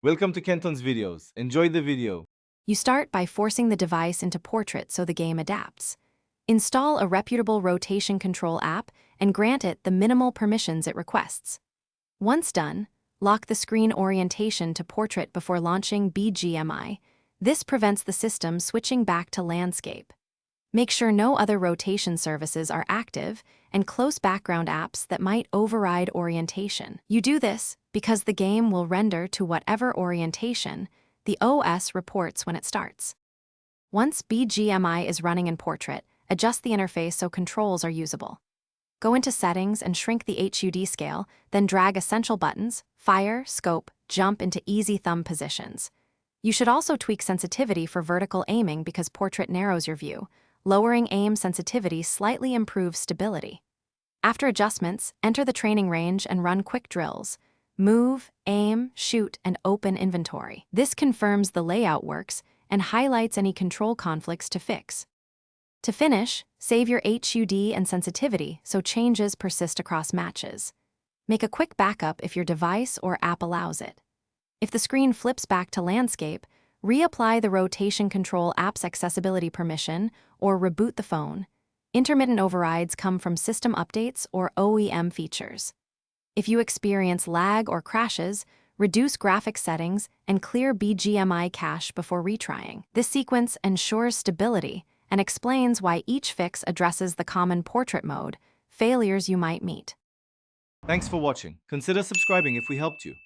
Welcome to Kenton's videos. Enjoy the video. You start by forcing the device into portrait so the game adapts. Install a reputable rotation control app and grant it the minimal permissions it requests. Once done, lock the screen orientation to portrait before launching Bgmi. This prevents the system switching back to landscape. Make sure no other rotation services are active and close background apps that might override orientation. You do this because the game will render to whatever orientation the OS reports when it starts. Once Bgmi is running in portrait, adjust the interface so controls are usable. Go into Settings and shrink the HUD scale, then drag essential buttons, Fire, Scope, Jump into easy thumb positions. You should also tweak sensitivity for vertical aiming because portrait narrows your view. Lowering aim sensitivity slightly improves stability. After adjustments, enter the training range and run quick drills. Move, aim, shoot, and open inventory. This confirms the layout works and highlights any control conflicts to fix. To finish, save your HUD and sensitivity so changes persist across matches. Make a quick backup if your device or app allows it. If the screen flips back to landscape, reapply the rotation control app's accessibility permission or reboot the phone. Intermittent overrides come from system updates or OEM features. If you experience lag or crashes, reduce graphics settings and clear Bgmi cache before retrying. This sequence ensures stability and explains why each fix addresses the common portrait mode failures you might meet. Thanks for watching. Consider subscribing if we helped you.